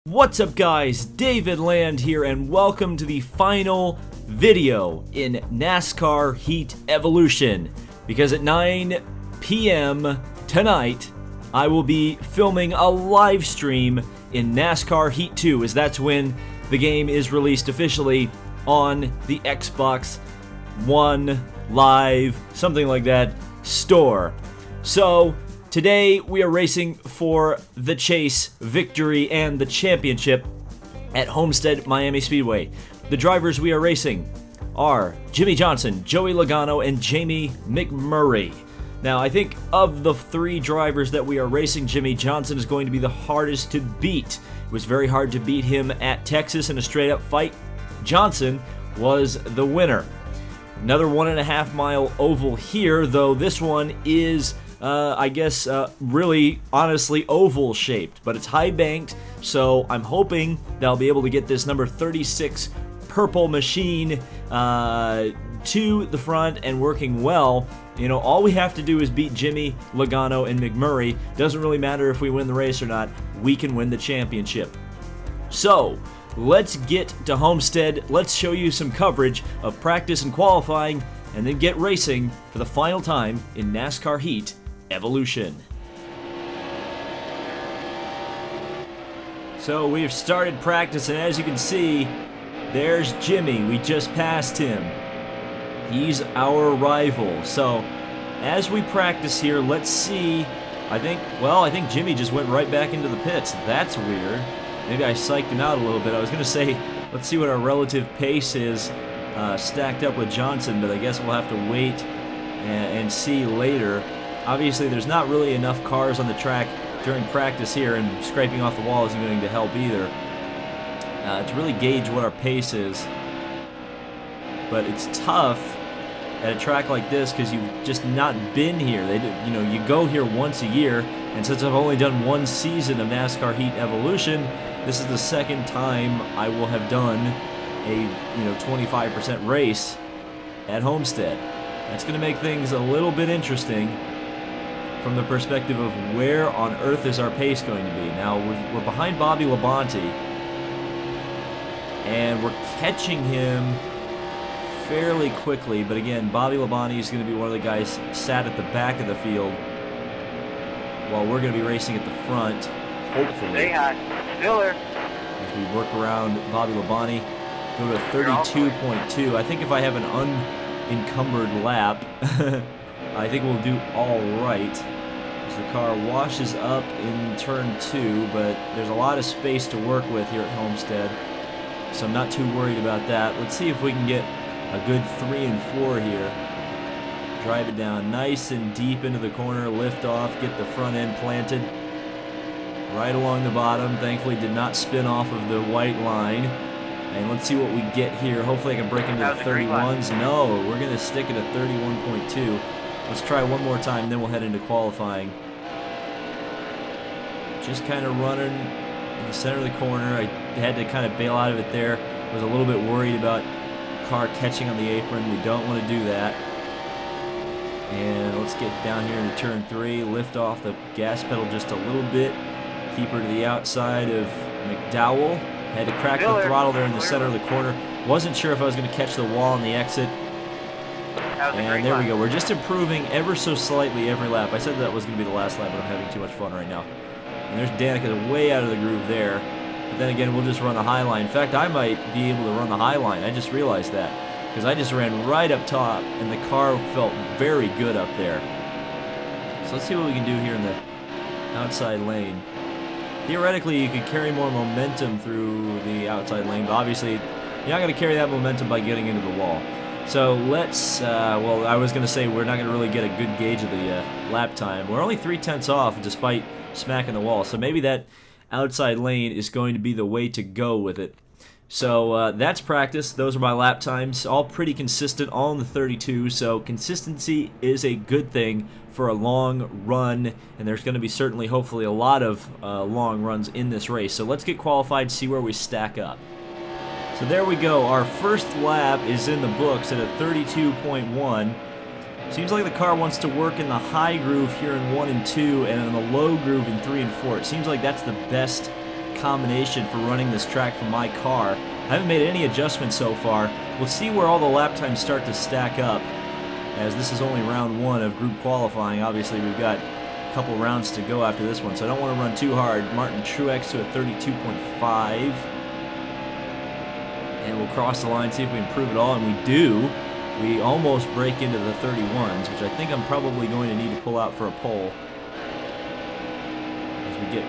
What's up guys, David Land here and welcome to the final video in NASCAR Heat Evolution, because at 9 p.m. tonight I will be filming a live stream in NASCAR Heat 2, as that's when the game is released officially on the Xbox One Live, something like that, store. So today we are racing for the chase, victory, and the championship at Homestead Miami Speedway. The drivers we are racing are Jimmie Johnson, Joey Logano, and Jamie McMurray. Now, I think of the three drivers that we are racing, Jimmie Johnson is going to be the hardest to beat. It was very hard to beat him at Texas in a straight-up fight. Johnson was the winner. Another 1.5 mile oval here, though this one is I guess, really, honestly, oval shaped, but it's high banked, so I'm hoping that I'll be able to get this number 36 purple machine to the front and working well. You know, all we have to do is beat Jimmie, Logano, and McMurray. Doesn't really matter if we win the race or not, we can win the championship. So, let's get to Homestead, let's show you some coverage of practice and qualifying, and then get racing for the final time in NASCAR Heat Evolution. So we've started practice, and as you can see, there's Jimmie. We just passed him. He's our rival. So as we practice here, let's see. I think Jimmie just went right back into the pits. That's weird. Maybe I psyched him out a little bit. I was gonna say, let's see what our relative pace is stacked up with Johnson, but I guess we'll have to wait and see later. Obviously, there's not really enough cars on the track during practice here, and scraping off the wall isn't going to help either to really gauge what our pace is. But it's tough at a track like this because you've just not been here. You know, you go here once a year, and since I've only done one season of NASCAR Heat Evolution, this is the second time I will have done a 25% race at Homestead. That's going to make things a little bit interesting from the perspective of where on earth is our pace going to be. Now, we're behind Bobby Labonte, and we're catching him fairly quickly, but again, Bobby Labonte is going to be one of the guys sat at the back of the field while we're going to be racing at the front, hopefully. Stay high. Stiller. As we work around Bobby Labonte, go to 32.2. I think if I have an unencumbered lap, I think we'll do all right. As the car washes up in turn 2, but there's a lot of space to work with here at Homestead, so I'm not too worried about that. Let's see if we can get a good 3 and 4 here. Drive it down nice and deep into the corner, lift off, get the front end planted right along the bottom. Thankfully did not spin off of the white line. And let's see what we get here. Hopefully I can break into the 31s. No, we're going to stick it at 31.2. Let's try one more time, then we'll head into qualifying. Just kind of running in the center of the corner. I had to kind of bail out of it there. Was a little bit worried about the car catching on the apron. We don't want to do that. And let's get down here into turn 3. Lift off the gas pedal just a little bit. Keep her to the outside of McDowell. Had to crack the throttle there in the center of the corner. Wasn't sure if I was going to catch the wall on the exit. And there we go. We're just improving ever so slightly every lap. I said that was going to be the last lap, but I'm having too much fun right now. And there's Danica way out of the groove there. But then again, we'll just run the high line. In fact, I might be able to run the high line. I just realized that, because I just ran right up top, and the car felt very good up there. So let's see what we can do here in the outside lane. Theoretically, you could carry more momentum through the outside lane, but obviously, you're not going to carry that momentum by getting into the wall. So let's, well, I was going to say we're not going to really get a good gauge of the lap time. We're only 3/10 off despite smacking the wall, so maybe that outside lane is going to be the way to go with it. So that's practice. Those are my lap times, all pretty consistent, all in the 32, so consistency is a good thing for a long run, and there's going to be certainly, hopefully, a lot of long runs in this race. So let's get qualified, see where we stack up. So there we go. Our first lap is in the books at a 32.1. Seems like the car wants to work in the high groove here in 1 and 2, and in the low groove in 3 and 4. It seems like that's the best combination for running this track for my car. I haven't made any adjustments so far. We'll see where all the lap times start to stack up, as this is only round 1 of group qualifying. Obviously, we've got a couple rounds to go after this one, so I don't want to run too hard. Martin Truex to a 32.5. And we'll cross the line, see if we improve at all, and we do. We almost break into the 31s, which I think I'm probably going to need to pull out for a pole. As we get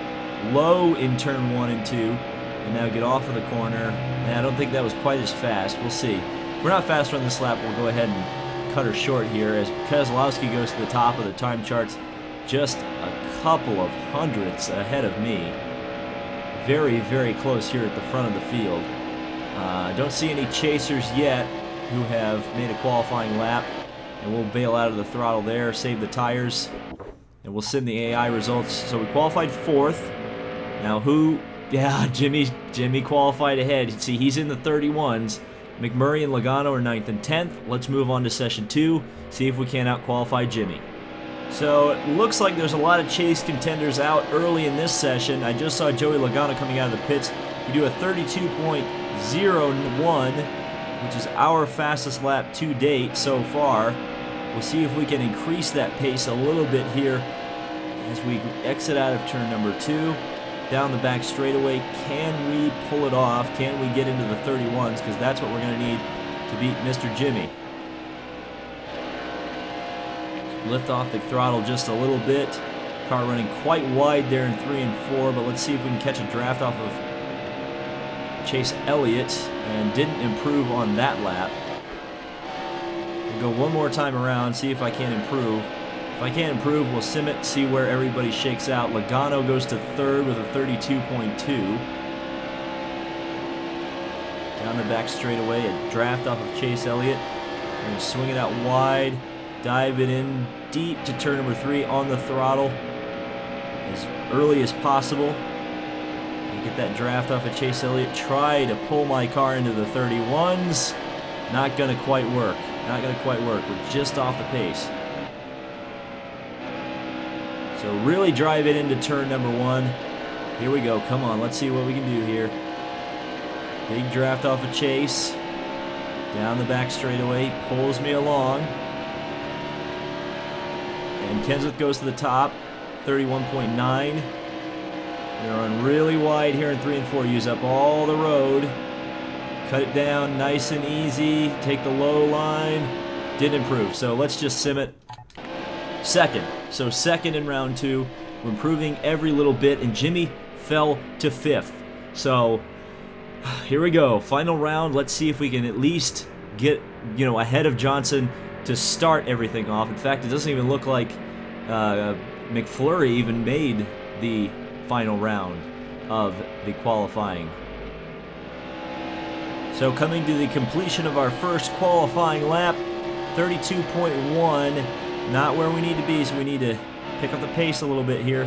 low in turn 1 and 2, and now get off of the corner. And I don't think that was quite as fast. We'll see. If we're not faster on this lap, we'll go ahead and cut her short here, as Keselowski goes to the top of the time charts, just a couple of hundredths ahead of me. Very, very close here at the front of the field. Don't see any chasers yet who have made a qualifying lap, and we'll bail out of the throttle there, save the tires, and we'll send the AI results. So we qualified 4th. Now who? Yeah, Jimmie qualified ahead. See, he's in the 31s. McMurray and Logano are 9th and 10th. Let's move on to session 2, see if we can out-qualify Jimmie. So it looks like there's a lot of chase contenders out early in this session. I just saw Joey Logano coming out of the pits. We do a 32.01, which is our fastest lap to date so far. We'll see if we can increase that pace a little bit here as we exit out of turn number 2. Down the back straightaway, can we pull it off? Can we get into the 31s? Because that's what we're going to need to beat Mr. Jimmie. Lift off the throttle just a little bit. Car running quite wide there in 3 and 4, but let's see if we can catch a draft off of Chase Elliott, and didn't improve on that lap. We'll go one more time around, see if I can improve. If I can't improve, we'll sim it, see where everybody shakes out. Logano goes to 3rd with a 32.2. Down the back straightaway, a draft off of Chase Elliott. We're going to swing it out wide, dive it in deep to turn number 3 on the throttle as early as possible. Get that draft off of Chase Elliott. Try to pull my car into the 31s. Not going to quite work. Not going to quite work. We're just off the pace. So really drive it into turn number 1. Here we go. Come on. Let's see what we can do here. Big draft off of Chase. Down the back straightaway. Pulls me along. And Kenseth goes to the top. 31.9. We're on really wide here in 3 and 4. Use up all the road. Cut it down nice and easy. Take the low line. Didn't improve. So let's just sim it. 2nd. So 2nd in round 2. We're improving every little bit. And Jimmie fell to 5th. So here we go. Final round. Let's see if we can at least get, ahead of Johnson to start everything off. In fact, it doesn't even look like McFlurry even made the final round of the qualifying. So coming to the completion of our first qualifying lap, 32.1, not where we need to be, so we need to pick up the pace a little bit here.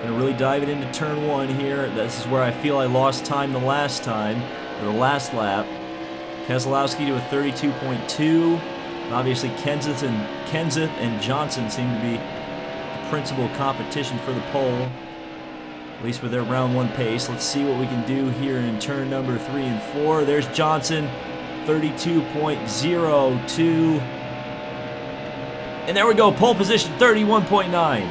Gonna really dive it into turn 1 here. This is where I feel I lost time the last time, or the last lap. Keselowski to a 32.2. Obviously Kenseth and Johnson seem to be the principal competition for the pole, at least with their round 1 pace. Let's see what we can do here in turn number 3 and 4. There's Johnson, 32.02. And there we go, pole position, 31.9.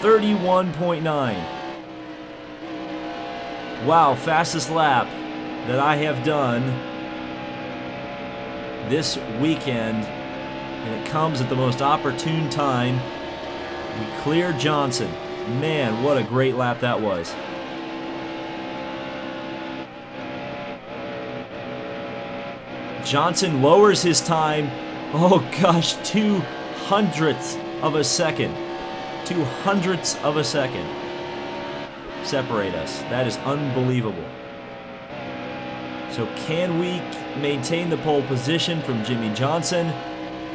31.9. Wow, fastest lap that I have done this weekend. And it comes at the most opportune time. We clear Johnson. Man, what a great lap that was. Johnson lowers his time, oh gosh, 2/100ths of a second. 2/100ths of a second separate us. That is unbelievable. So can we maintain the pole position from Jimmie Johnson?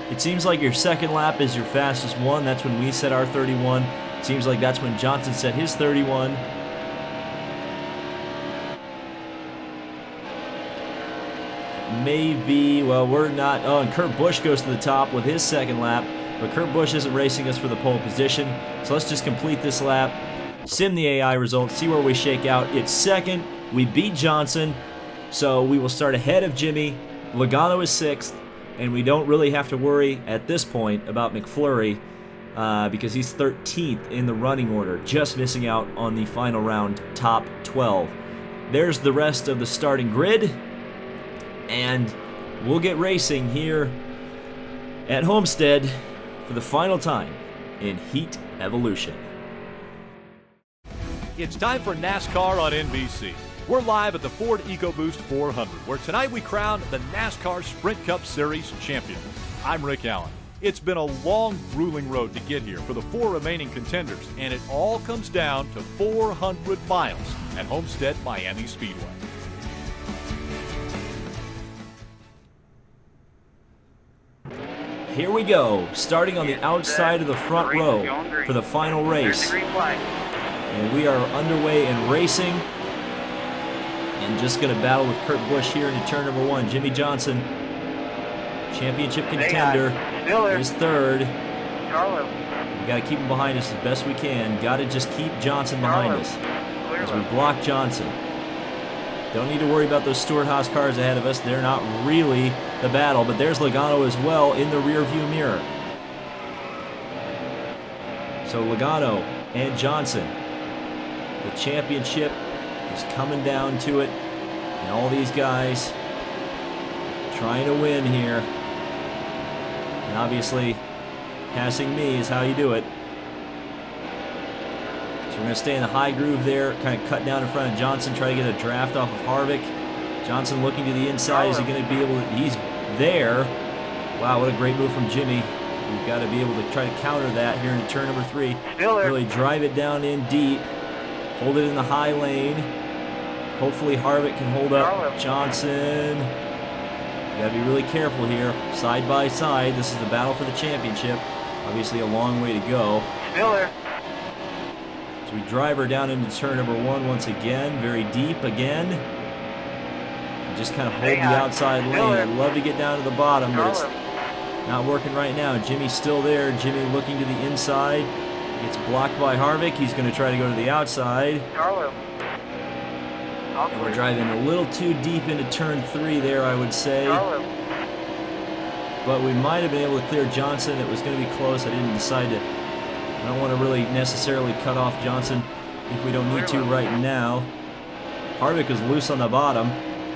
It seems like your second lap is your fastest one. That's when we set our 31. It seems like that's when Johnson set his 31. Maybe, well, we're not. Oh, and Kurt Busch goes to the top with his second lap, but Kurt Busch isn't racing us for the pole position. So let's just complete this lap, sim the AI results, see where we shake out. It's second. We beat Johnson, so we will start ahead of Jimmie. Logano is 6th, and we don't really have to worry at this point about McFlurry because he's 13th in the running order, just missing out on the final round top 12. There's the rest of the starting grid, and we'll get racing here at Homestead for the final time in Heat Evolution. It's time for NASCAR on NBC. We're live at the Ford EcoBoost 400, where tonight we crown the NASCAR Sprint Cup Series champion. I'm Rick Allen. It's been a long, grueling road to get here for the 4 remaining contenders, and it all comes down to 400 miles at Homestead Miami Speedway. Here we go, starting on the outside of the front row for the final race. And we are underway and racing. And just going to battle with Kurt Busch here into turn number 1. Jimmie Johnson, championship contender, is 3rd. We got to keep him behind us as best we can. Got to just keep Johnson behind us as we block Johnson. Don't need to worry about those Stewart-Haas cars ahead of us. They're not really the battle, but there's Logano as well in the rear view mirror. So Logano and Johnson, the championship is coming down to it, and all these guys trying to win here. And obviously, passing me is how you do it. So we're going to stay in the high groove there, kind of cut down in front of Johnson, try to get a draft off of Harvick. Johnson looking to the inside. Is he going to be able to? He's there. Wow, what a great move from Jimmie. We've got to be able to try to counter that here in turn number 3. Really drive it down in deep. Hold it in the high lane. Hopefully Harvick can hold up Johnson. You gotta be really careful here. Side by side. This is the battle for the championship. Obviously a long way to go. So we drive her down into turn number 1 once again. Very deep again. And just kind of hold the outside lane. I'd love to get down to the bottom, but it's not working right now. Jimmie's still there. Jimmie looking to the inside. Gets blocked by Harvick. He's going to try to go to the outside. And we're driving a little too deep into turn 3 there, I would say. But we might have been able to clear Johnson. It was going to be close. I didn't decide to. I don't want to really necessarily cut off Johnson if we don't need to right now. Harvick is loose on the bottom.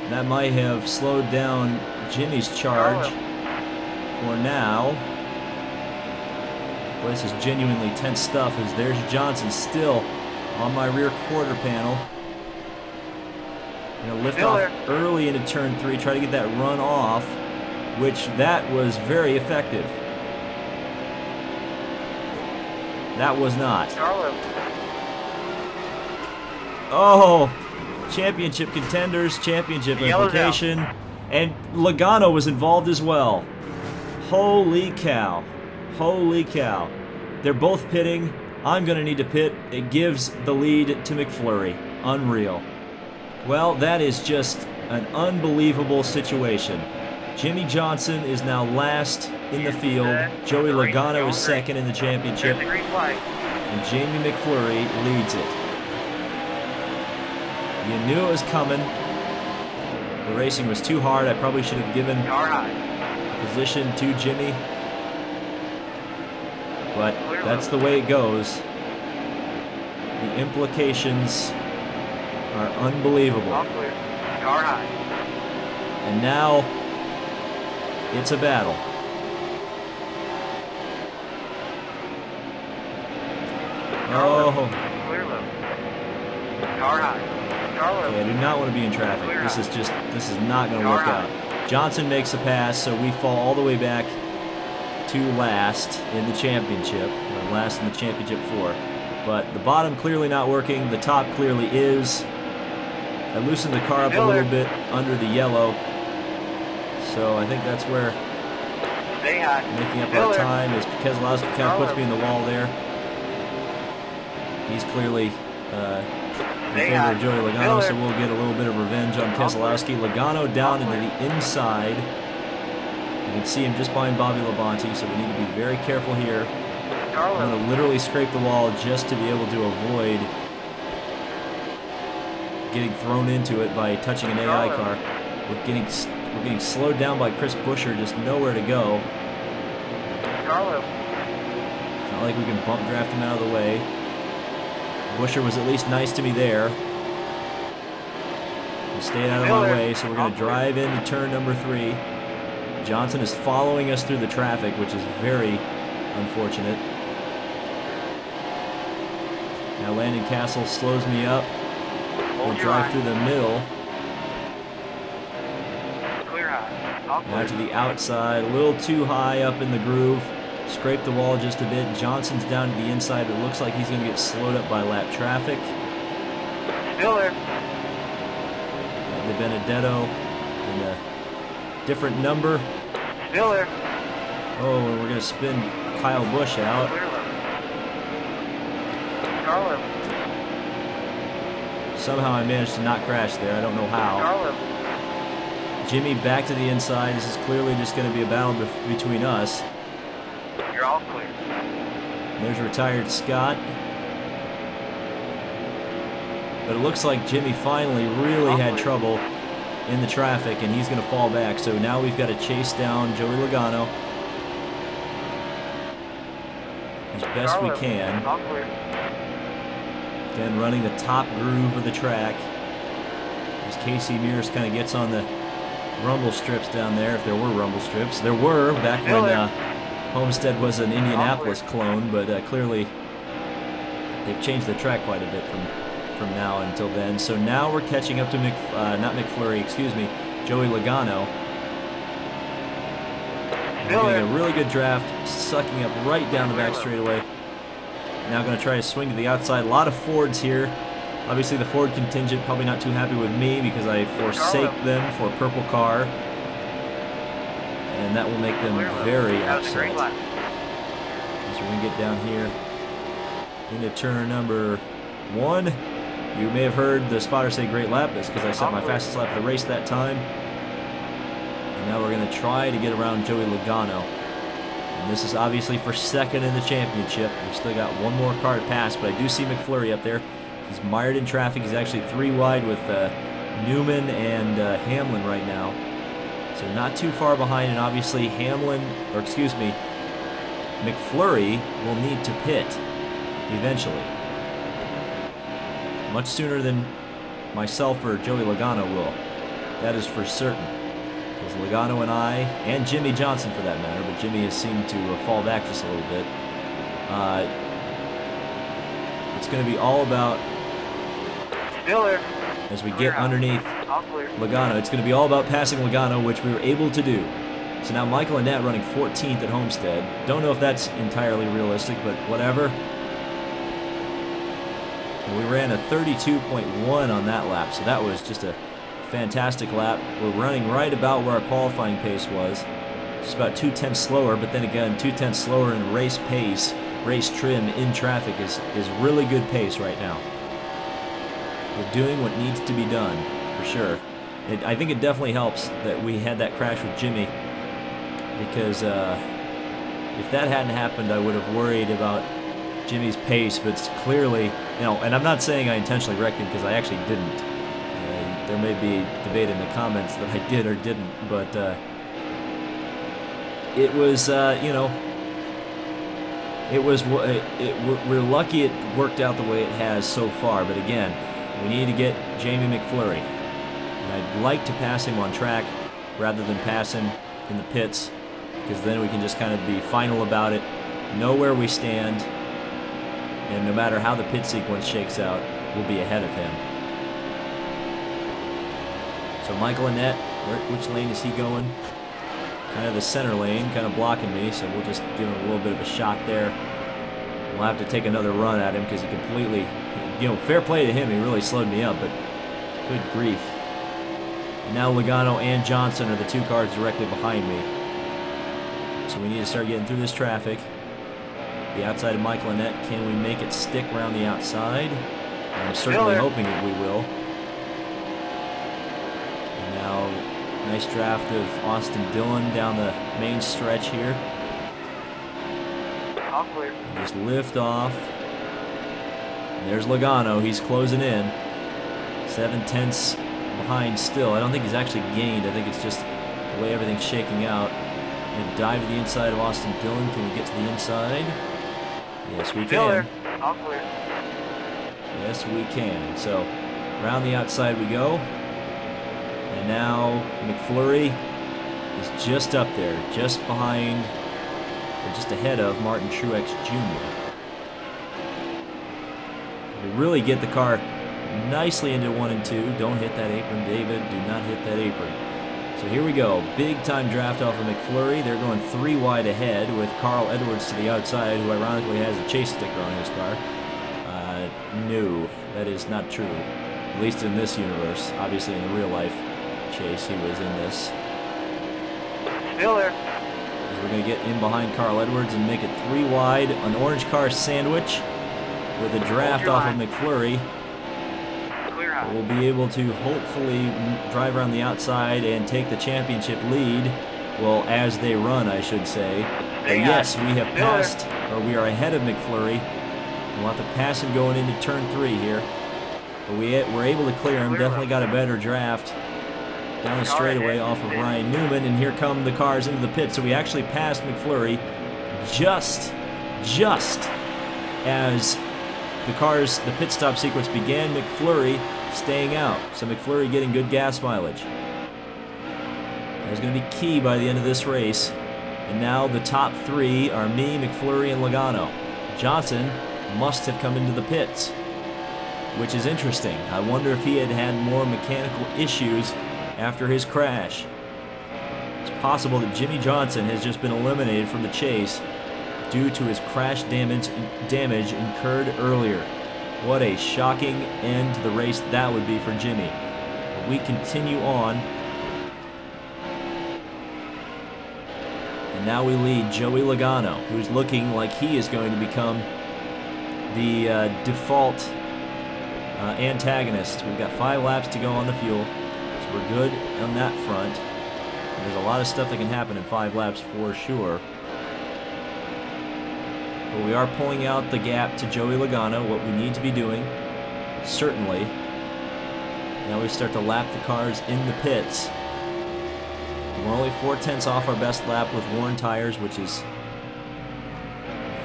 That might have slowed down Jimmie's charge for now. Boy, this is genuinely tense stuff, as there's Johnson still on my rear quarter panel. You know, lift off early into turn 3, try to get that run off, which that was very effective. That was not. Oh, championship contenders, championship implication, and Logano was involved as well. Holy cow. Holy cow. They're both pitting. I'm going to need to pit. It gives the lead to McFlurry. Unreal. Well, that is just an unbelievable situation. Jimmie Johnson is now last in the field. Joey Logano is 2nd in the championship. And Jamie McFlurry leads it. You knew it was coming. The racing was too hard. I probably should have given position to Jimmie. But that's the way it goes. The implications are unbelievable. And now it's a battle. Oh. Okay, I do not want to be in traffic. This is not going to work out. Johnson makes a pass, so we fall all the way back to last in the championship, or last in the championship 4. But the bottom clearly not working. The top clearly is. I loosened the car up a little bit under the yellow, so I think that's where making up our time is Keselowski kind of puts me in the wall there. He's clearly in favor of Joey Logano, so we'll get a little bit of revenge on Keselowski. Logano down into the inside. You can see him just behind Bobby Labonte, so we need to be very careful here. I'm going to literally scrape the wall just to be able to avoid getting thrown into it by touching an AI car. We're getting slowed down by Chris Buescher, just nowhere to go. It's not like we can bump draft him out of the way. Buescher was at least nice to me there. He stayed out of my way, so we're going to drive into turn number 3. Johnson is following us through the traffic, which is very unfortunate. Now Landon Castle slows me up. We'll drive through the middle. Now to the outside, a little too high up in the groove. Scraped the wall just a bit. Johnson's down to the inside, but it looks like he's going to get slowed up by lap traffic. Still there. De Benedetto in a different number. Still there. Oh, and we're going to spin Kyle Busch out. Somehow I managed to not crash there. I don't know how. Jimmie back to the inside. This is clearly just going to be a battle between us. You're all clear. There's retired Scott. But it looks like Jimmie finally really had trouble in the traffic, and he's going to fall back. So now we've got to chase down Joey Logano as best we can. Again, running the top groove of the track as Casey Mears kind of gets on the rumble strips down there, if there were rumble strips. There were back when Homestead was an Indianapolis clone, but clearly they've changed the track quite a bit from now until then. So now we're catching up to not McFlurry, excuse me, Joey Logano. We're getting a really good draft, sucking up right down the back straightaway. Now going to try to swing to the outside. A lot of Fords here. Obviously the Ford contingent probably not too happy with me because I forsake them for a purple car. And that will make them very upset. So we're going to get down here into turn number 1. You may have heard the spotter say great lap. That's because I set my fastest lap of the race that time. And now we're going to try to get around Joey Logano. And this is obviously for second in the championship. We've still got one more car to pass, but I do see McFlurry up there. He's mired in traffic. He's actually 3 wide with Newman and Hamlin right now. So not too far behind, and obviously McFlurry will need to pit eventually. Much sooner than myself or Joey Logano will. That is for certain. Because Logano and I, and Jimmie Johnson for that matter, but Jimmie has seemed to fall back just a little bit. It's going to be all about, as we get underneath Logano, it's going to be all about passing Logano, which we were able to do. So now Michael Annett running 14th at Homestead. Don't know if that's entirely realistic, but whatever. And we ran a 32.1 on that lap, so that was just a fantastic lap. We're running right about where our qualifying pace was. Just about 2/10 slower, but then again, 2/10 slower in race pace, race trim in traffic is really good pace right now. We're doing what needs to be done, for sure. I think it definitely helps that we had that crash with Jimmie, because if that hadn't happened, I would have worried about Jimmie's pace, but it's clearly, and I'm not saying I intentionally wrecked him, because I actually didn't. There may be debate in the comments that I did or didn't, but it was, we're lucky it worked out the way it has so far, but again, we need to get Jamie McFlurry. And I'd like to pass him on track rather than pass him in the pits, because then we can just kind of be final about it, know where we stand, and no matter how the pit sequence shakes out, we'll be ahead of him. So Michael Annett, which lane is he going? Kind of the center lane, kind of blocking me, so we'll just give him a little bit of a shot there. We'll have to take another run at him because he completely, fair play to him, he really slowed me up, but good grief. And now Logano and Johnson are the 2 cars directly behind me. So we need to start getting through this traffic. The outside of Michael Annett, can we make it stick around the outside? I'm certainly hoping that we will. And now, nice draft of Austin Dillon down the main stretch here. Just lift off. And there's Logano, he's closing in. 7/10 behind still. I don't think he's actually gained. I think it's just the way everything's shaking out. And dive to the inside of Austin Dillon. Can we get to the inside? Yes, we can. All clear. Yes, we can. So, around the outside we go. And now McFlurry is just up there, just behind, or just ahead of Martin Truex Jr. We really get the car nicely into 1 and 2. Don't hit that apron, David. Do not hit that apron. So here we go. Big time draft off of McFlurry. They're going 3 wide ahead with Carl Edwards to the outside, who ironically has a chase sticker on his car. No, that is not true. At least in this universe. Obviously in the real life chase, he was in this. Still there. We're going to get in behind Carl Edwards and make it 3 wide. An orange car sandwich with a draft off of McFlurry. We'll be able to hopefully drive around the outside and take the championship lead. Well, as they run, I should say. But yes, we have passed, or we are ahead of McFlurry. We'll have to pass him going into turn 3 here. But we're able to clear him. Definitely got a better draft down the straightaway off of Ryan Newman. And here come the cars into the pit. So we actually passed McFlurry just as the pit stop sequence began. McFlurry staying out. So McFlurry getting good gas mileage. That's going to be key by the end of this race. And now the top 3 are me, McFlurry, and Logano. Johnson must have come into the pits, which is interesting. I wonder if he had had more mechanical issues after his crash. It's possible that Jimmie Johnson has just been eliminated from the chase due to his crash damage incurred earlier. What a shocking end to the race that would be for Jimmie. But we continue on. And now we lead Joey Logano, who's looking like he is going to become the default antagonist. We've got 5 laps to go on the fuel, so we're good on that front. And there's a lot of stuff that can happen in 5 laps for sure. But we are pulling out the gap to Joey Logano, what we need to be doing, certainly. Now we start to lap the cars in the pits. We're only 4/10 off our best lap with worn tires, which is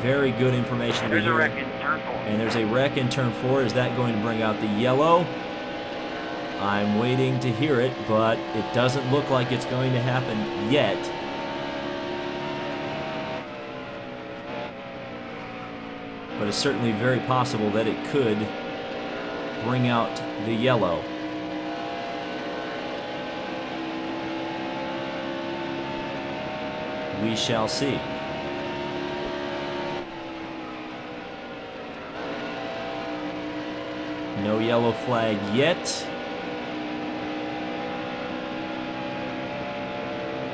very good information to be hearing. And there's a wreck in turn 4. Is that going to bring out the yellow? I'm waiting to hear it, but it doesn't look like it's going to happen yet. But it's certainly very possible that it could bring out the yellow. We shall see. No yellow flag yet.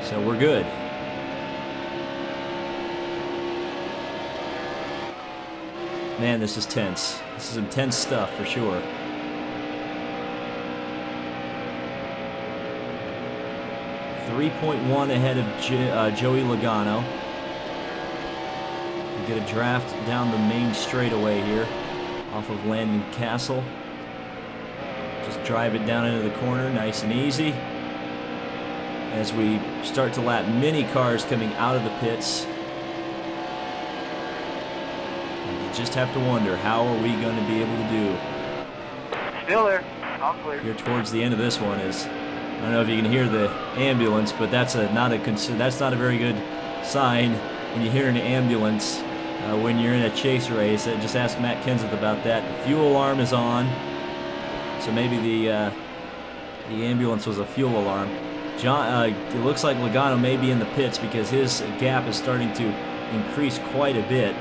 So we're good. Man, this is tense. This is intense stuff for sure. .1 ahead of Joey Logano. We get a draft down the main straightaway here off of Landon Castle. Just drive it down into the corner, nice and easy. As we start to lap many cars coming out of the pits. And you just have to wonder, how are we going to be able to do? Still there. All clear. Here towards the end of this one is, I don't know if you can hear the ambulance, but that's not a very good sign when you hear an ambulance when you're in a chase race. Just ask Matt Kenseth about that. The fuel alarm is on, so maybe the ambulance was a fuel alarm. It looks like Logano may be in the pits because his gap is starting to increase quite a bit,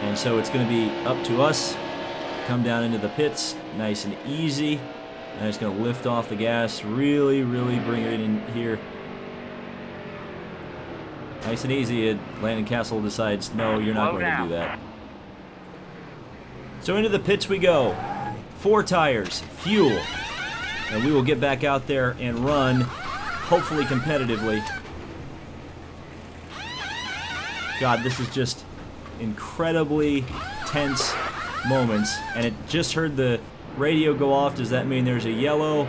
and so it's going to be up to us. Come down into the pits, nice and easy. And it's going to lift off the gas, really bring it in here. Nice and easy. Landon Castle decides, no, you're not going to do that. So into the pits we go. 4 tires, fuel. And we will get back out there and run, hopefully competitively. God, this is just incredibly tense moments, and it just heard the radio go off. Does that mean there's a yellow?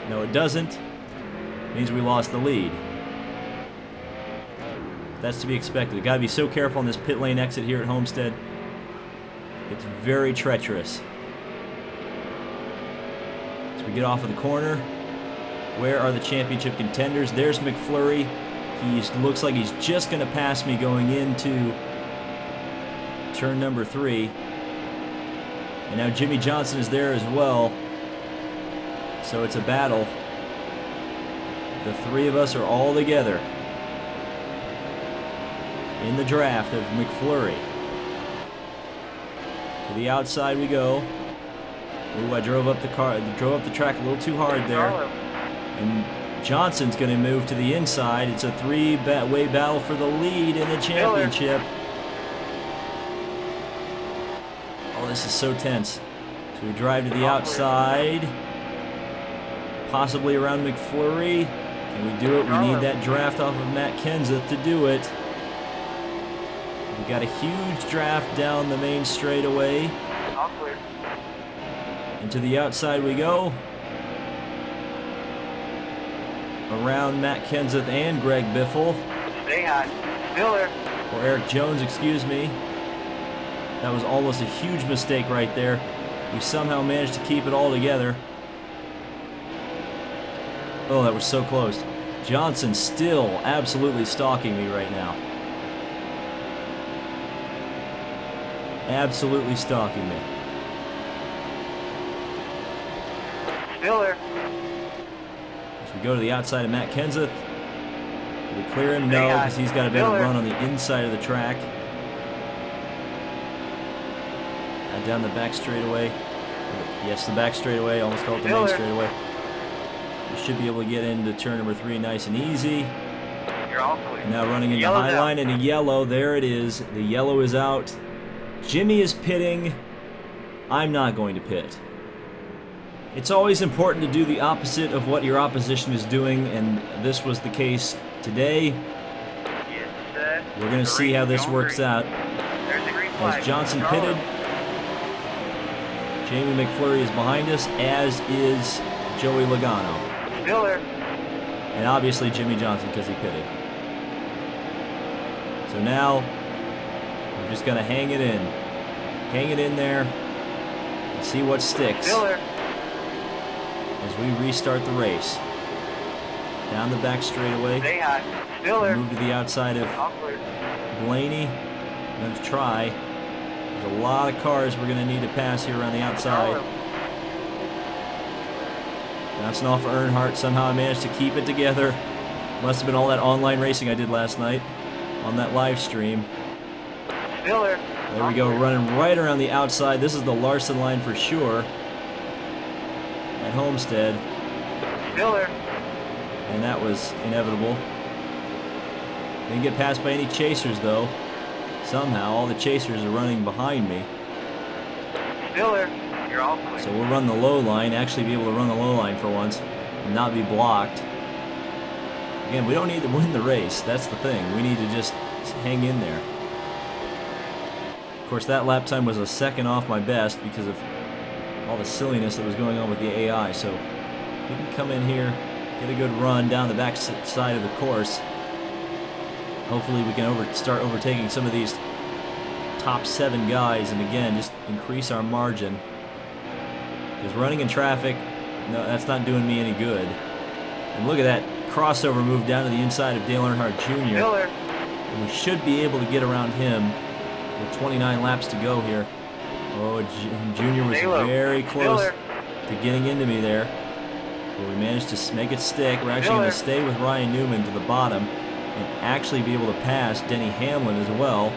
No, it doesn't. It means we lost the lead. That's to be expected. Got to be so careful on this pit lane exit here at Homestead. It's very treacherous. As we get off of the corner, where are the championship contenders? There's McFlurry. He looks like he's just going to pass me going into turn number 3. And now Jimmie Johnson is there as well. So it's a battle. The three of us are all together in the draft of McFlurry. To the outside we go. Ooh, I drove up the track a little too hard there. And Johnson's going to move to the inside. It's a three-way battle for the lead in the championship. Oh, this is so tense. So we drive to the outside. Possibly around McFlurry. Can we do it? We need that draft off of Matt Kenseth to do it. We got a huge draft down the main straightaway. And to the outside we go. Around Matt Kenseth and Greg Biffle. Stay high. Still there. Or Eric Jones, excuse me. That was almost a huge mistake right there. We somehow managed to keep it all together. Oh, that was so close. Johnson still absolutely stalking me right now. Absolutely stalking me. Still there. As we go to the outside of Matt Kenseth. Do we clear him? No, because he's got a better run on the inside of the track. And down the back straightaway. Yes, the back straightaway. Almost called the main straightaway. We should be able to get into turn number 3 nice and easy. You're all clear. And now running in the high line and a yellow. There it is. The yellow is out. Jimmie is pitting. I'm not going to pit. It's always important to do the opposite of what your opposition is doing, and this was the case today. We're going to see how this works out. As Johnson pitted, Jamie McFlurry is behind us, as is Joey Logano. Still there. And obviously Jimmie Johnson because he pitted. So now we're just going to hang it in. Hang it in there and see what sticks. Still there. As we restart the race. Down the back straightaway. Stay high. Still there. Move to the outside of Blaney. I'm going to try. There's a lot of cars we're going to need to pass here around the outside. Bouncing off of Earnhardt. Somehow I managed to keep it together. Must have been all that online racing I did last night on that live stream. Still there. There we go, running right around the outside. This is the Larson line for sure. At Homestead. Still there. And that was inevitable. Didn't get passed by any chasers though. Somehow all the chasers are running behind me. Still there. You're all clear. So we'll run the low line, actually be able to run the low line for once, and not be blocked. Again, we don't need to win the race. That's the thing. We need to just hang in there. Of course, that lap time was a second off my best because of all the silliness that was going on with the AI. So we can come in here, get a good run down the back side of the course. Hopefully we can start overtaking some of these top 7 guys, and again, just increase our margin. Because running in traffic, no, that's not doing me any good. And look at that crossover move down to the inside of Dale Earnhardt Jr. And we should be able to get around him with 29 laps to go here. Oh, Jr. was very close to getting into me there. But we managed to make it stick. We're actually going to stay with Ryan Newman to the bottom and actually be able to pass Denny Hamlin as well.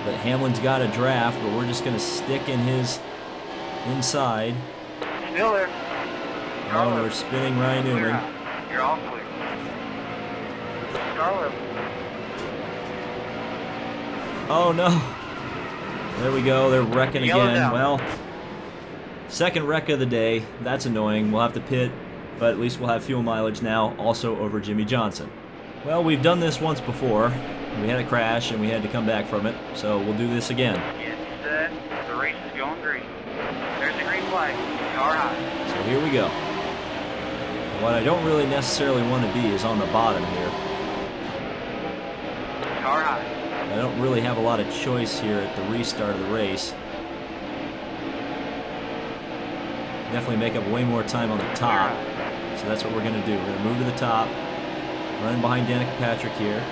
But Hamlin's got a draft, but we're just going to stick in his inside. Still there. Oh, we're spinning Ryan Newman. You're all clear. Charlotte. Oh no. There we go. They're wrecking again. Well, second wreck of the day. That's annoying. We'll have to pit, but at least we'll have fuel mileage now, also over Jimmie Johnson. Well, we've done this once before. We had a crash and we had to come back from it, so we'll do this again. Get set. green. There's the green flag. Car high. So here we go. What I don't really necessarily want to be is on the bottom here. Car high. I don't really have a lot of choice here at the restart of the race. Definitely make up way more time on the top. So that's what we're going to do. We're going to move to the top. Running behind Danica Patrick here.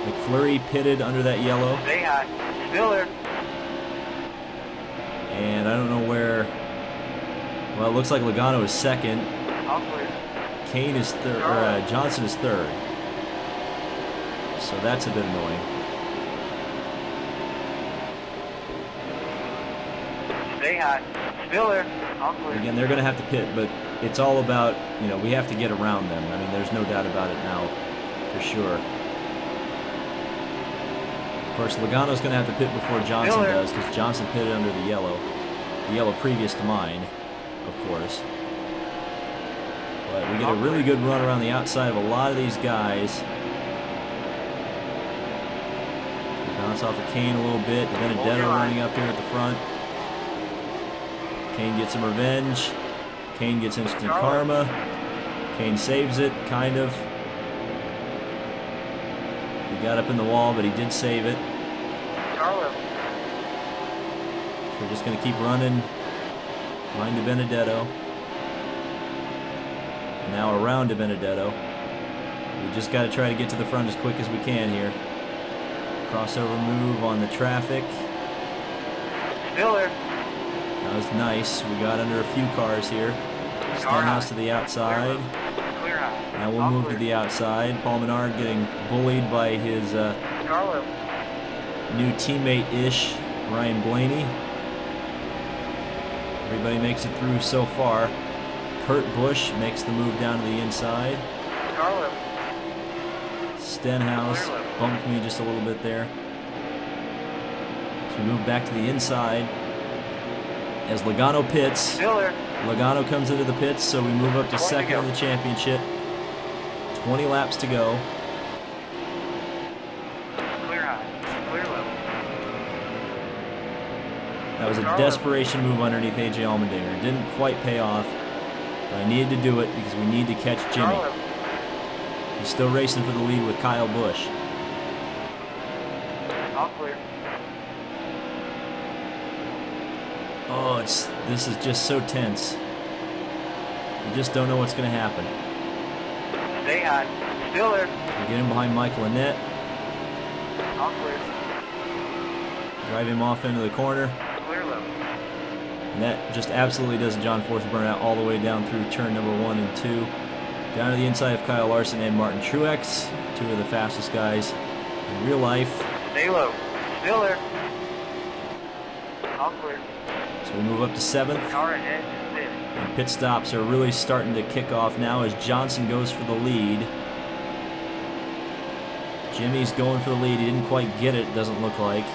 McFlurry pitted under that yellow. Stay high. Still there. And I don't know where... Well, it looks like Logano is second. All clear. Kane is third. Or, Johnson is third. So that's a bit annoying. Stay high. Still there. All clear. Again, they're going to have to pit, but it's all about, you know, we have to get around them. I mean, there's no doubt about it now, for sure. Of course, Logano's going to have to pit before Johnson does, because Johnson pitted under the yellow previous to mine, of course. But we get a really good run around the outside of a lot of these guys. We bounce off of Kane a little bit. Benedetto running up here at the front. Kane gets some revenge. Kane gets instant karma. Kane saves it, kind of. He got up in the wall, but he did save it. We're just going to keep running. Line to Benedetto. Now around to Benedetto. We just got to try to get to the front as quick as we can here. Crossover move on the traffic. Still there. That was nice. We got under a few cars here. Stenhouse to the outside. Clear high. Now we'll move to the outside. Paul Menard getting bullied by his new teammate-ish, Ryan Blaney. Everybody makes it through so far. Kurt Busch makes the move down to the inside. Stenhouse bumped me just a little bit there. So we move back to the inside. As Logano pits. Still there. Logano comes into the pits, so we move up to second in the championship. 20 laps to go. Clear high. Clear low. That was a desperation move underneath AJ Allmendinger. It didn't quite pay off, but I needed to do it because we need to catch Jimmie. He's still racing for the lead with Kyle Busch. All clear. Oh, this is just so tense. You just don't know what's going to happen. Stay high. Still there. We get him behind Michael Annette. All clear. Drive him off into the corner. Clear low. Annette just absolutely does a John Force burnout all the way down through turn number 1 and 2. Down to the inside of Kyle Larson and Martin Truex. Two of the fastest guys in real life. Stay low. Still there. All clear. So we move up to 7th. Car ahead. And pit stops are really starting to kick off now as Johnson goes for the lead. Jimmie's going for the lead. He didn't quite get it, doesn't look like.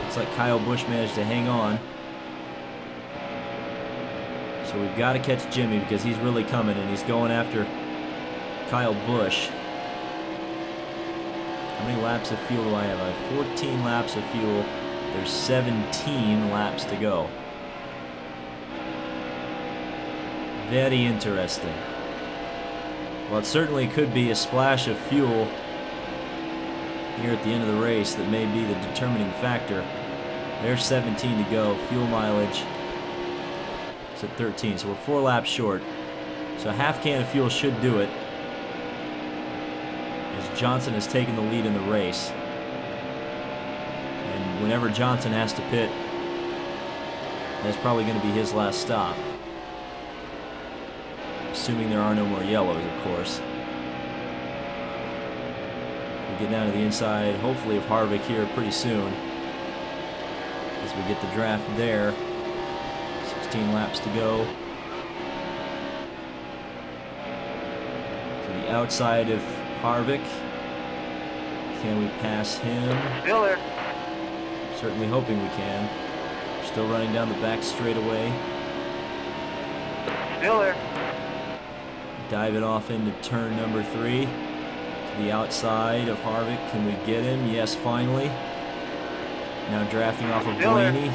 Looks like Kyle Busch managed to hang on. So we've got to catch Jimmie because he's really coming and he's going after Kyle Busch. How many laps of fuel do I have? I have 14 laps of fuel. There's 17 laps to go. Very interesting. Well, it certainly could be a splash of fuel here at the end of the race that may be the determining factor. There's 17 to go. Fuel mileage is at 13, so we're 4 laps short. So a half can of fuel should do it, as Johnson has taken the lead in the race. And whenever Johnson has to pit, that's probably going to be his last stop. Assuming there are no more yellows, of course. We get down to the inside, hopefully, of Harvick here pretty soon. As we get the draft there. 16 laps to go. To the outside of Harvick. Can we pass him? Still there. Certainly hoping we can. Still running down the back straightaway. Still there. Dive it off into turn number 3. To the outside of Harvick. Can we get him? Yes, finally. Now drafting off of Still there. Blaney.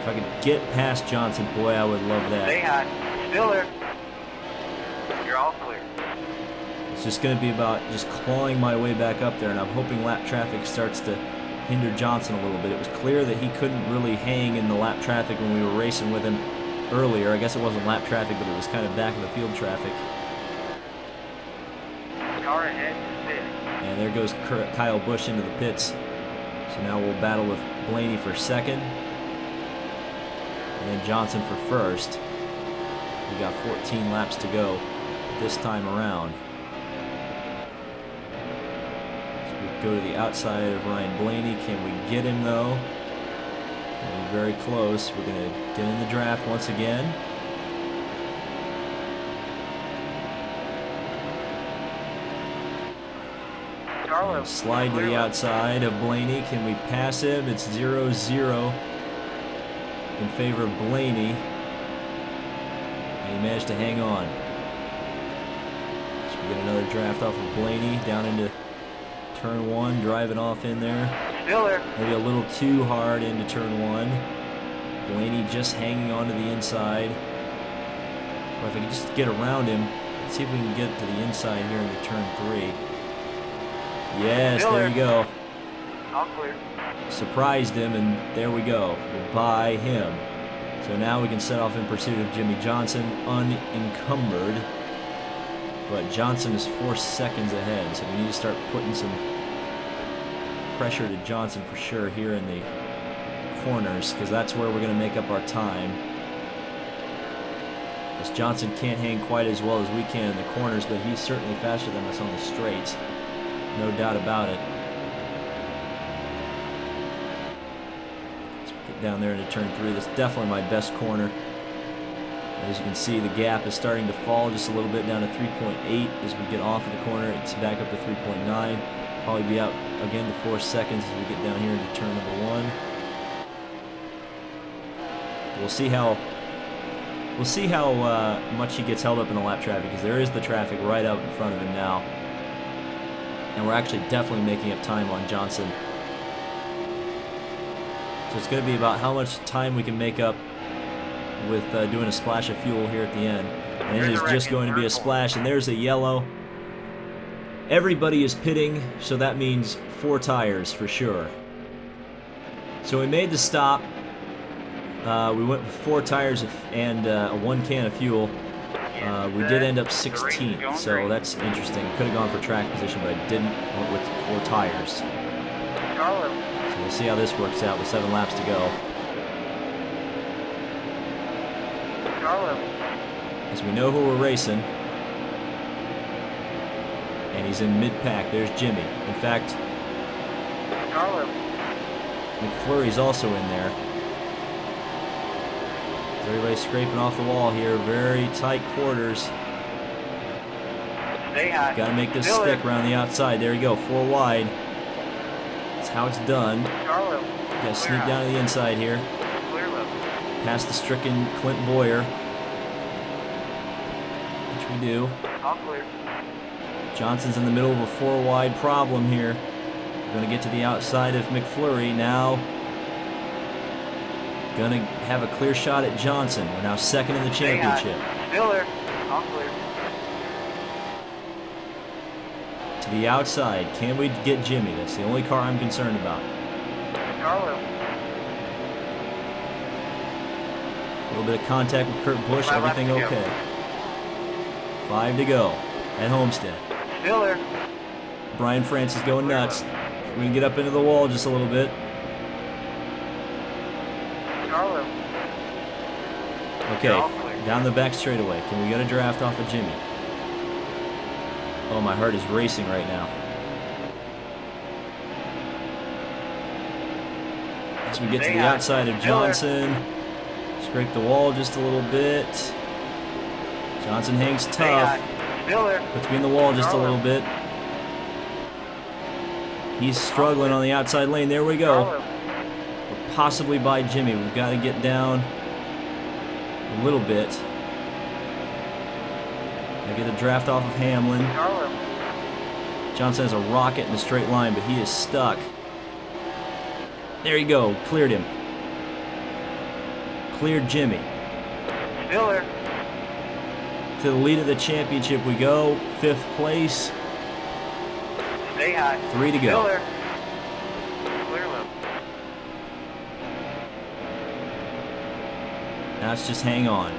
If I could get past Johnson, boy, I would love Stay that. high. Still there. You're all clear. It's just going to be about just clawing my way back up there, and I'm hoping lap traffic starts to hinder Johnson a little bit. It was clear that he couldn't really hang in the lap traffic when we were racing with him earlier. I guess it wasn't lap traffic, but it was kind of back of the field traffic. Car ahead is spinning. And there goes Kyle Busch into the pits. So now we'll battle with Blaney for second. And then Johnson for first. We got 14 laps to go this time around. So we go to the outside of Ryan Blaney. Can we get him though? We're very close. We're going to get in the draft once again. And slide to the outside of Blaney. Can we pass him? It's 0-0 in favor of Blaney. And he managed to hang on. So we get another draft off of Blaney down into turn 1, driving off in there. Still there. Maybe a little too hard into turn 1. Blaney just hanging on to the inside. Or if I could just get around him, let's see if we can get to the inside here into turn 3. Yes, Still there you go. All clear. Surprised him, and there we go. By him. So now we can set off in pursuit of Jimmie Johnson, unencumbered. But Johnson is 4 seconds ahead, so we need to start putting some pressure to Johnson for sure here in the corners, because that's where we're going to make up our time. As Johnson can't hang quite as well as we can in the corners, but he's certainly faster than us on the straights. No doubt about it. Let's get down there into turn 3. That's definitely my best corner. As you can see, the gap is starting to fall just a little bit down to 3.8 as we get off of the corner. It's back up to 3.9. Probably be out again to 4 seconds as we get down here into turn number 1. We'll see how much he gets held up in the lap traffic, because there is the traffic right out in front of him now. And we're actually definitely making up time on Johnson. So it's going to be about how much time we can make up with doing a splash of fuel here at the end. And it is just going to be a splash, and there's a yellow. Everybody is pitting, so that means 4 tires for sure. So we made the stop. We went with 4 tires and a 1 can of fuel. We did end up 16th, so that's interesting. Could have gone for track position, but I didn't. Went with 4 tires. So we'll see how this works out with 7 laps to go. As we know who we're racing. And he's in mid-pack. There's Jimmie. In fact, McFlurry's also in there. Everybody's scraping off the wall here. Very tight quarters. Stay high. Got to make this stick around the outside. There you go, 4 wide. That's how it's done. Got to sneak down to the inside here. Clear level. Past the stricken Clint Boyer. Which we do. All clear. Johnson's in the middle of a 4 wide problem here. We're going to get to the outside of McFlurry now. Gonna have a clear shot at Johnson. We're now second in the championship. Still there. All clear. To the outside. Can we get Jimmie? That's the only car I'm concerned about. Carlo. A little bit of contact with Kurt Busch. Everything okay. 5 to go at Homestead. Still there. Brian Francis going nuts. We can get up into the wall just a little bit. Carlo. Okay, down the back straightaway. Can we get a draft off of Jimmie? Oh, my heart is racing right now. As we get to the outside of Johnson, scrape the wall just a little bit. Johnson hangs tough. Puts me in the wall just a little bit. He's struggling on the outside lane. There we go. Possibly by Jimmie. We've got to get down a little bit. I get a draft off of Hamlin. Johnson has a rocket in the straight line, but he is stuck. There you go. Cleared him. Cleared Jimmie. Still there. To the lead of the championship we go. 5th place. Stay high. 3 to Still go. there. Clear low. Now it's just hang on.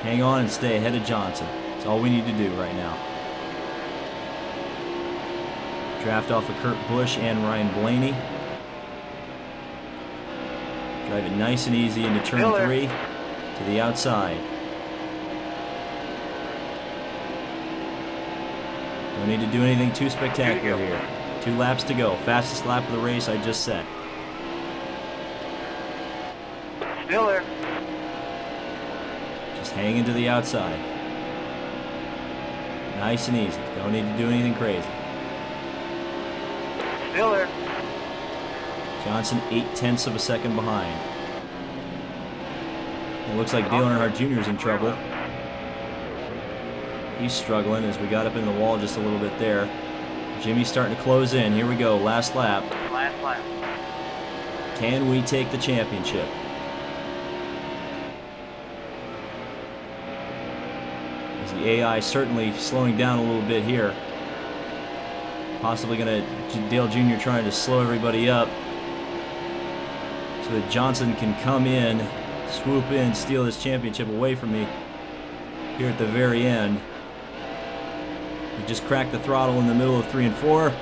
Hang on and stay ahead of Johnson. That's all we need to do right now. Draft off of Kurt Busch and Ryan Blaney. Drive it nice and easy into turn 3 to the outside. Don't need to do anything too spectacular here. 2 laps to go. Fastest lap of the race I just set. Still there. Just hang into the outside. Nice and easy. Don't need to do anything crazy. Still there. Johnson 0.8 of a second behind. It looks like Dale Earnhardt Jr. is in trouble. He's struggling as we got up in the wall just a little bit there. Jimmie's starting to close in. Here we go. Last lap. Last lap. Can we take the championship? As the AI certainly slowing down a little bit here. Possibly going to Dale Jr. trying to slow everybody up so that Johnson can come in, swoop in, steal this championship away from me here at the very end. We just cracked the throttle in the middle of 3 and 4,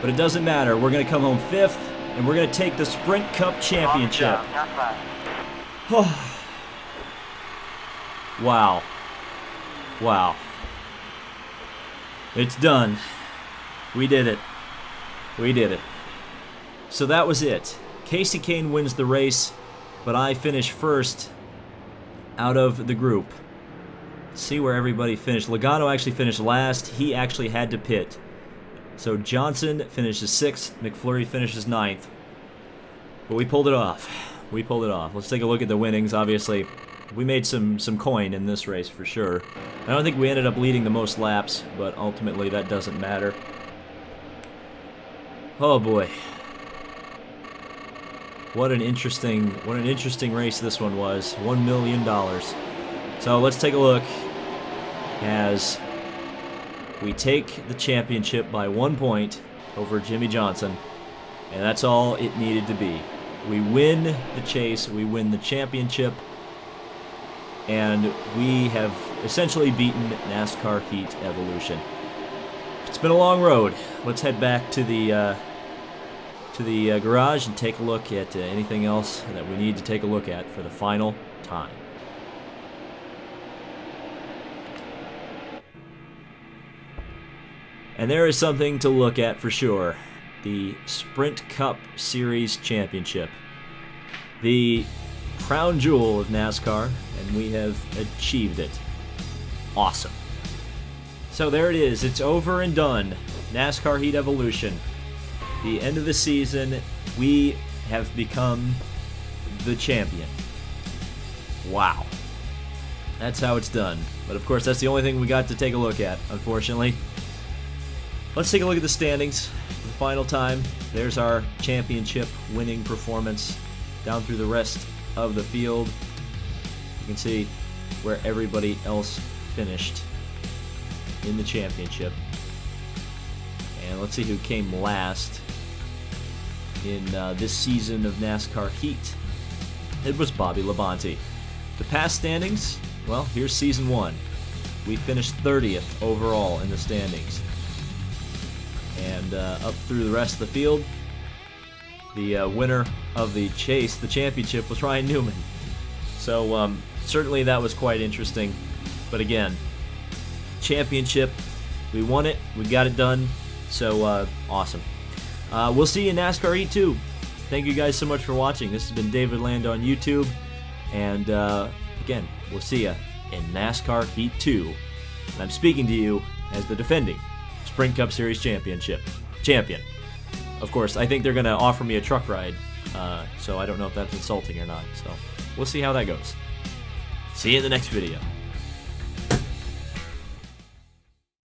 but it doesn't matter. We're going to come home 5th, and we're going to take the Sprint Cup championship. Wow. Wow. It's done. We did it. We did it. So that was it. Kasey Kahne wins the race, but I finish 1st out of the group. Let's see where everybody finished. Logano actually finished last. He actually had to pit. So Johnson finishes 6th. McFlurry finishes 9th. But we pulled it off. We pulled it off. Let's take a look at the winnings. Obviously, we made some coin in this race for sure. I don't think we ended up leading the most laps, but ultimately that doesn't matter. Oh boy. What an interesting race this one was. $1 million. So let's take a look as we take the championship by 1 point over Jimmie Johnson, and that's all it needed to be. We win the chase, we win the championship, and we have essentially beaten NASCAR Heat Evolution. It's been a long road. Let's head back to the garage and take a look at anything else that we need to take a look at for the final time. And there is something to look at for sure. The Sprint Cup Series Championship. The crown jewel of NASCAR, and we have achieved it. Awesome. So there it is. It's over and done. NASCAR Heat Evolution. The end of the season, we have become the champion. Wow. That's how it's done. But of course, that's the only thing we got to take a look at, unfortunately. Let's take a look at the standings for the final time. There's our championship winning performance down through the rest of the field. You can see where everybody else finished in the championship. And let's see who came last in this season of NASCAR Heat. It was Bobby Labonte. The past standings, well, here's season 1. We finished 30th overall in the standings. And up through the rest of the field, the winner of the chase, the championship, was Ryan Newman. So certainly that was quite interesting. But again, championship, we won it, we got it done. So awesome. We'll see you in NASCAR Heat 2. Thank you guys so much for watching. This has been David Land on YouTube. And again, we'll see you in NASCAR Heat 2. And I'm speaking to you as the defending Sprint Cup Series champion. Of course, I think they're going to offer me a truck ride, so I don't know if that's insulting or not. So we'll see how that goes. See you in the next video.